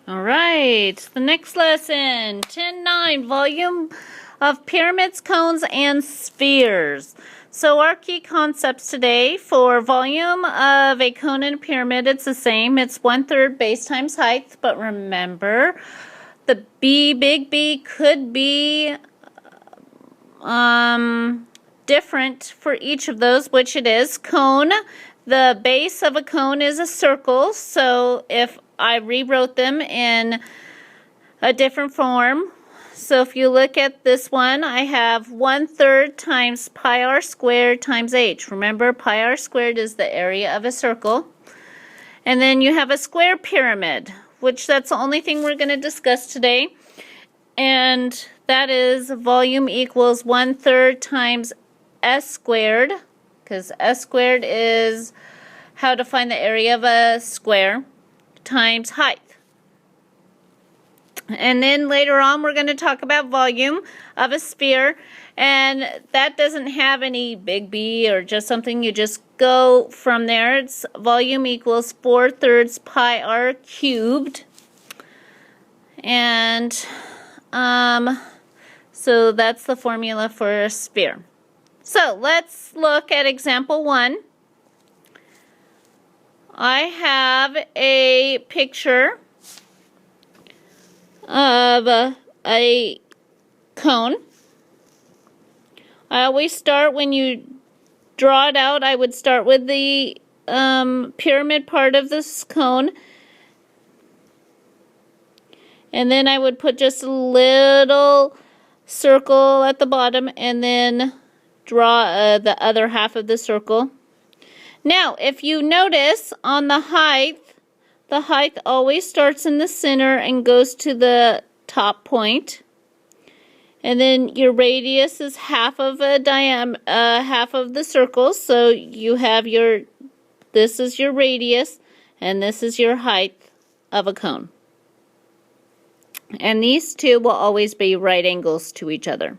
All right, the next lesson, 10-9, volume of pyramids, cones, and spheres. So our key concepts today for volume of a cone and a pyramid, it's the same. It's 1/3 base times height, but remember, the big B could be different for each of those, which it is. Cone, the base of a cone is a circle, so if I rewrote them in a different form, so if you look at this one, I have 1/3 times pi r squared times h. Remember, pi r squared is the area of a circle. And then you have a square pyramid, which that's the only thing we're going to discuss today. And that is volume equals 1/3 times s squared, because s squared is how to find the area of a square, times height. And then later on we're going to talk about volume of a sphere, and that doesn't have any big B or just something, you just go from there. It's volume equals 4/3 pi r cubed. And so that's the formula for a sphere. So let's look at example 1. I have a picture of a cone. I always start, when you draw it out, I would start with the pyramid part of this cone. And then I would put just a little circle at the bottom and then draw the other half of the circle. Now, if you notice on the height always starts in the center and goes to the top point. And then your radius is half of half of the circle. So you have this is your radius and this is your height of a cone. And these two will always be right angles to each other.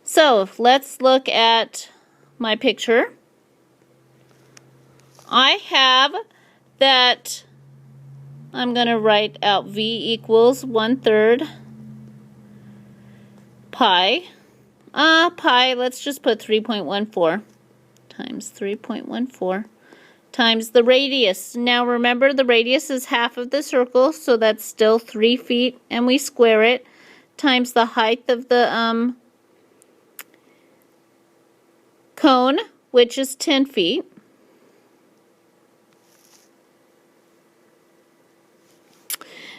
So let's look at my picture. I have that, I'm going to write out V equals 1/3 pi. Pi, let's just put 3.14 times 3.14 times the radius. Now remember, the radius is half of the circle, so that's still 3 feet, and we square it, times the height of the cone, which is 10 feet.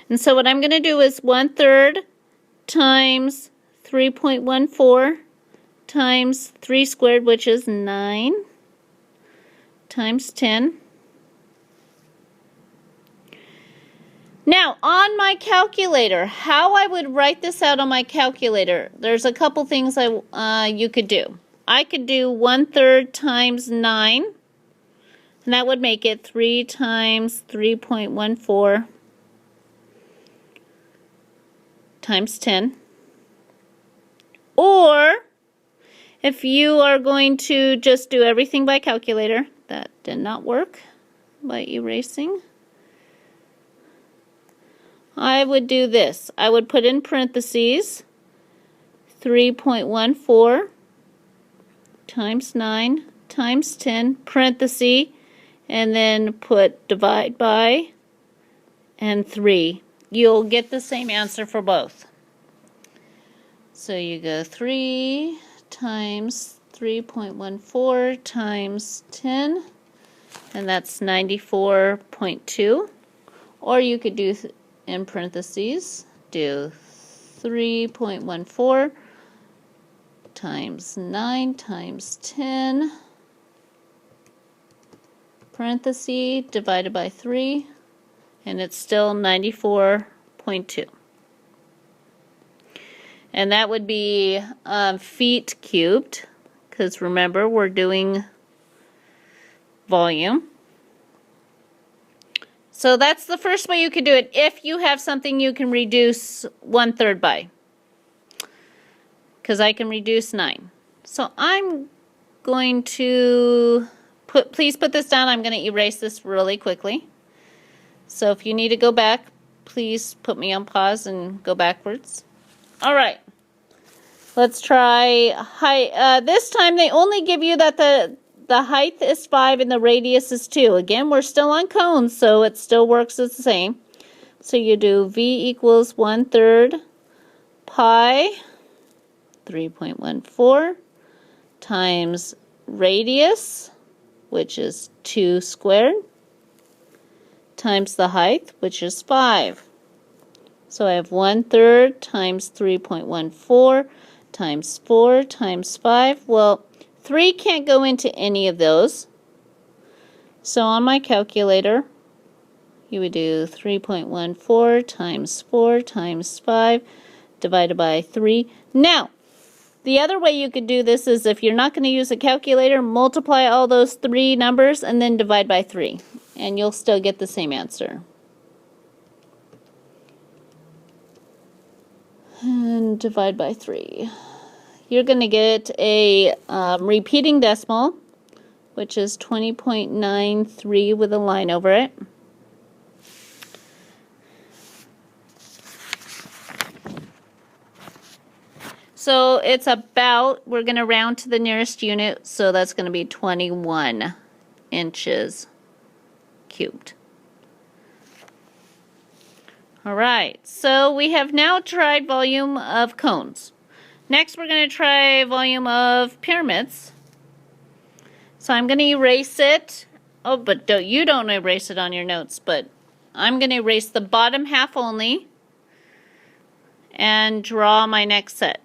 And so what I'm going to do is 1/3 times 3.14 times 3 squared, which is 9, times 10. Now, on my calculator, how I would write this out on my calculator, there's a couple things you could do. I could do 1/3 times 9, and that would make it 3 times 3.14 times 10. Or if you are going to just do everything by calculator, that did not work by erasing. I would do this. I would put in parentheses 3.14 times 9 times 10, parenthesis, and then put divide by and 3. You'll get the same answer for both. So you go 3 times 3.14 times 10, and that's 94.2. Or you could do in parentheses, do 3.14 times 9 times 10, parenthesis, divided by 3, and it's still 94.2. And that would be feet cubed, because remember, we're doing volume. So that's the first way you could do it, if you have something you can reduce 1/3 by. Because I can reduce 9. So I'm going to please put this down. I'm going to erase this really quickly. So if you need to go back, please put me on pause and go backwards. All right. Let's try height. This time they only give you that the height is 5 and the radius is 2. Again, we're still on cones, so it still works as the same. So you do v equals 1/3 pi 3.14 times radius, which is 2 squared, times the height, which is 5. So I have 1/3 times 3.14 times 4 times 5. Well, 3 can't go into any of those. So on my calculator, you would do 3.14 times 4 times 5 divided by 3. Now, the other way you could do this is if you're not going to use a calculator, multiply all those 3 numbers and then divide by 3. And you'll still get the same answer. And divide by 3. You're going to get a repeating decimal, which is 20.93 with a line over it. So it's about, we're going to round to the nearest unit, so that's going to be 21 inches cubed. All right, so we have now tried volume of cones. Next, we're going to try volume of pyramids. So I'm going to erase it. Oh, but you don't erase it on your notes, but I'm going to erase the bottom half only and draw my next set.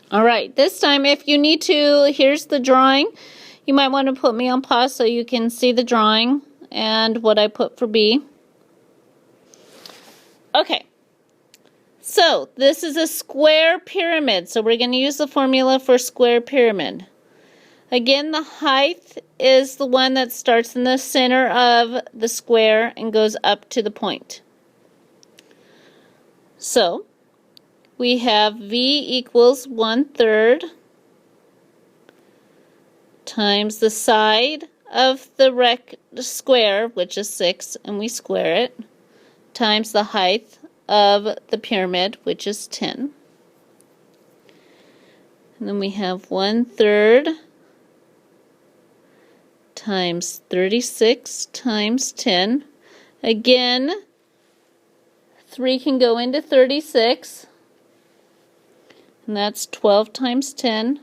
All right, this time if you need to, here's the drawing. You might want to put me on pause so you can see the drawing and what I put for B. Okay, so this is a square pyramid, so we're going to use the formula for square pyramid. Again, the height is the one that starts in the center of the square and goes up to the point. So, we have V equals 1/3 times the side of the square, which is 6, and we square it, times the height of the pyramid, which is 10. And then we have 1/3 times 36 times 10. Again, 3 can go into 36. And that's 12 times 10,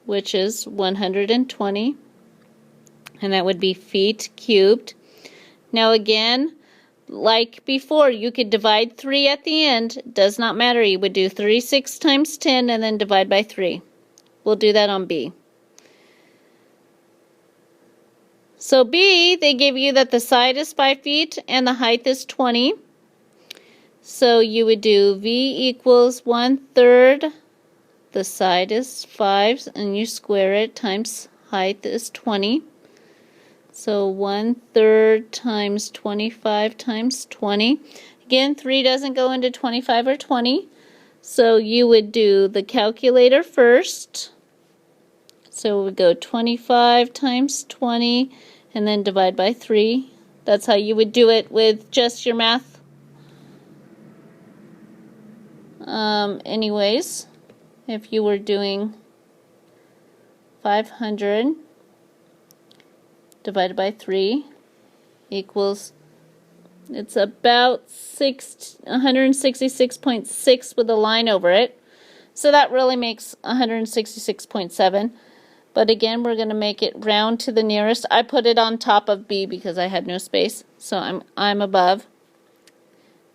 which is 120. And that would be feet cubed. Now again, like before, you could divide 3 at the end. It does not matter. You would do 36 times 10 and then divide by 3. We'll do that on B. So B, they give you that the side is 5 feet and the height is 20. So you would do V equals 1/3. The side is 5 and you square it times height is 20. So 1/3 times 25 times 20. Again, 3 doesn't go into 25 or 20. So you would do the calculator first. So we would go 25 times 20 and then divide by 3. That's how you would do it with just your math. Anyways, if you were doing 500 divided by 3 equals, it's about 166.6 with a line over it. So that really makes 166.7. But again, we're going to make it round to the nearest. I put it on top of B because I had no space. So I'm above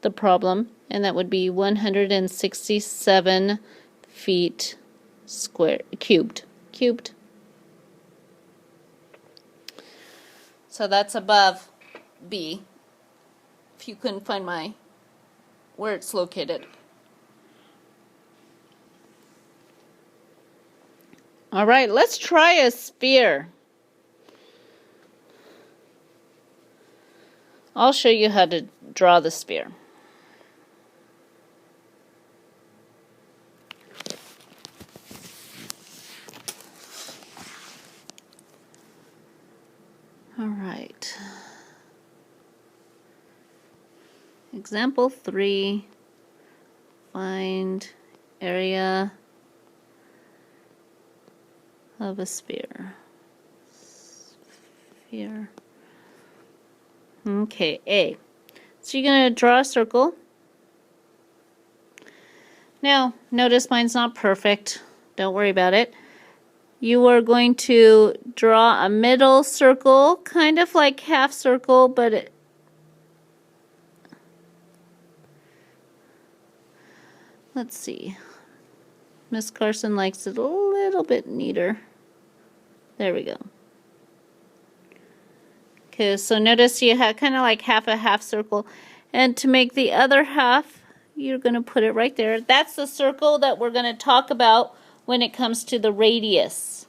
the problem, and that would be 167 feet cubed. So that's above B, if you couldn't find where it's located. All right, let's try a sphere. I'll show you how to draw the sphere. All right. Example 3, find area of a sphere. Sphere. Okay, A. So you're going to draw a circle. Now, notice mine's not perfect. Don't worry about it. You are going to draw a middle circle, kind of like half circle, but let's see. Miss Carson likes it a little bit neater. There we go. Okay, so notice you have kind of like half a half circle. And to make the other half, you're going to put it right there. That's the circle that we're going to talk about when it comes to the radius.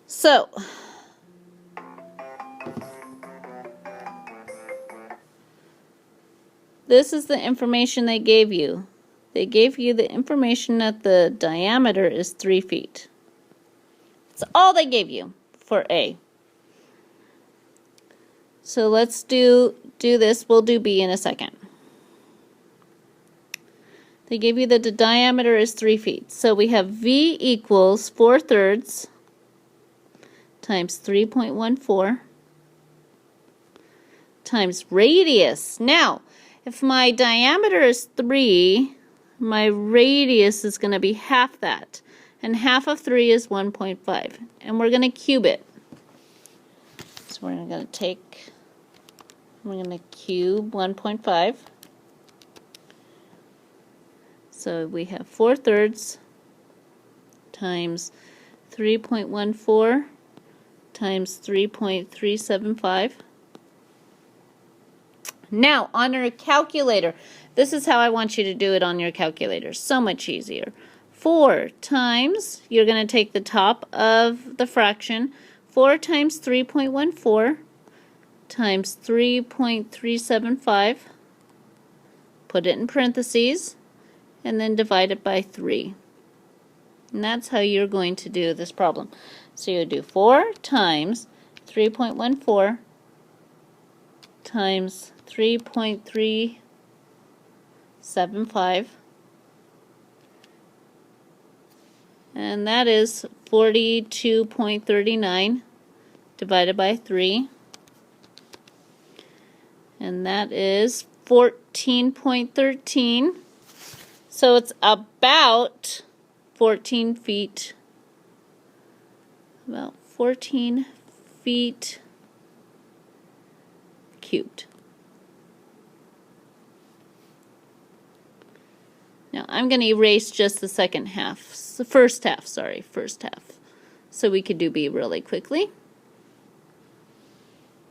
So, this is the information they gave you. They gave you the information that the diameter is 3 feet. That's all they gave you for A. So let's do this. We'll do B in a second. They gave you that the diameter is 3 feet. So we have V equals 4/3 times 3.14 times radius. Now, if my diameter is 3, my radius is going to be half that. And half of 3 is 1.5. And we're going to cube it. So we're going to cube 1.5. So we have 4/3 times 3.14 times 3.375. Now, on your calculator, this is how I want you to do it on your calculator. So much easier. 4 times, you're going to take the top of the fraction, 4 times 3.14 times 3.375, put it in parentheses, and then divide it by 3. And that's how you're going to do this problem. So you do 4 times 3.14 times 3.375, and that is 42.39 divided by 3, and that is 14.13. So it's about 14 feet, about 14 feet cubed. Now I'm going to erase just the second half, the first half, so we could do B really quickly.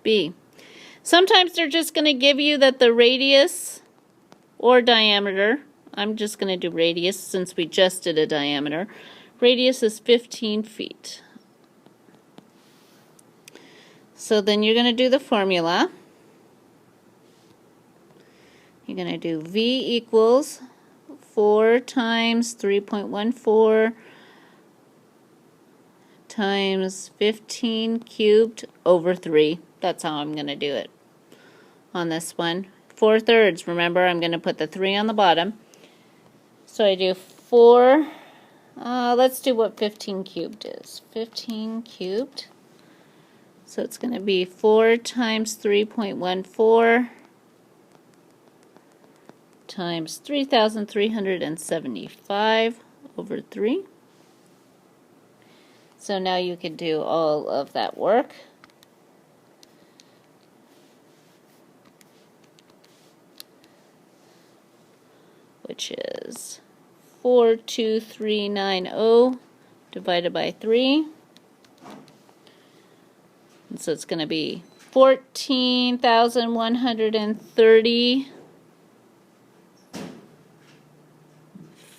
B. Sometimes they're just going to give you that the radius or diameter, I'm just going to do radius since we just did a diameter, radius is 15 feet. So then you're going to do the formula. You're going to do V equals 4 times 3.14 times 15 cubed over 3. That's how I'm going to do it on this one. 4/3. Remember, I'm going to put the 3 on the bottom. So I do 4. Let's do what 15 cubed is. 15 cubed. So it's going to be 4 times 3.14 times 3,375 over 3. So now you can do all of that work. Which is 42390 divided by 3. And so it's going to be 14,130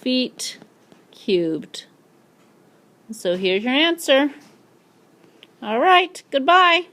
feet cubed. So here's your answer. All right, goodbye.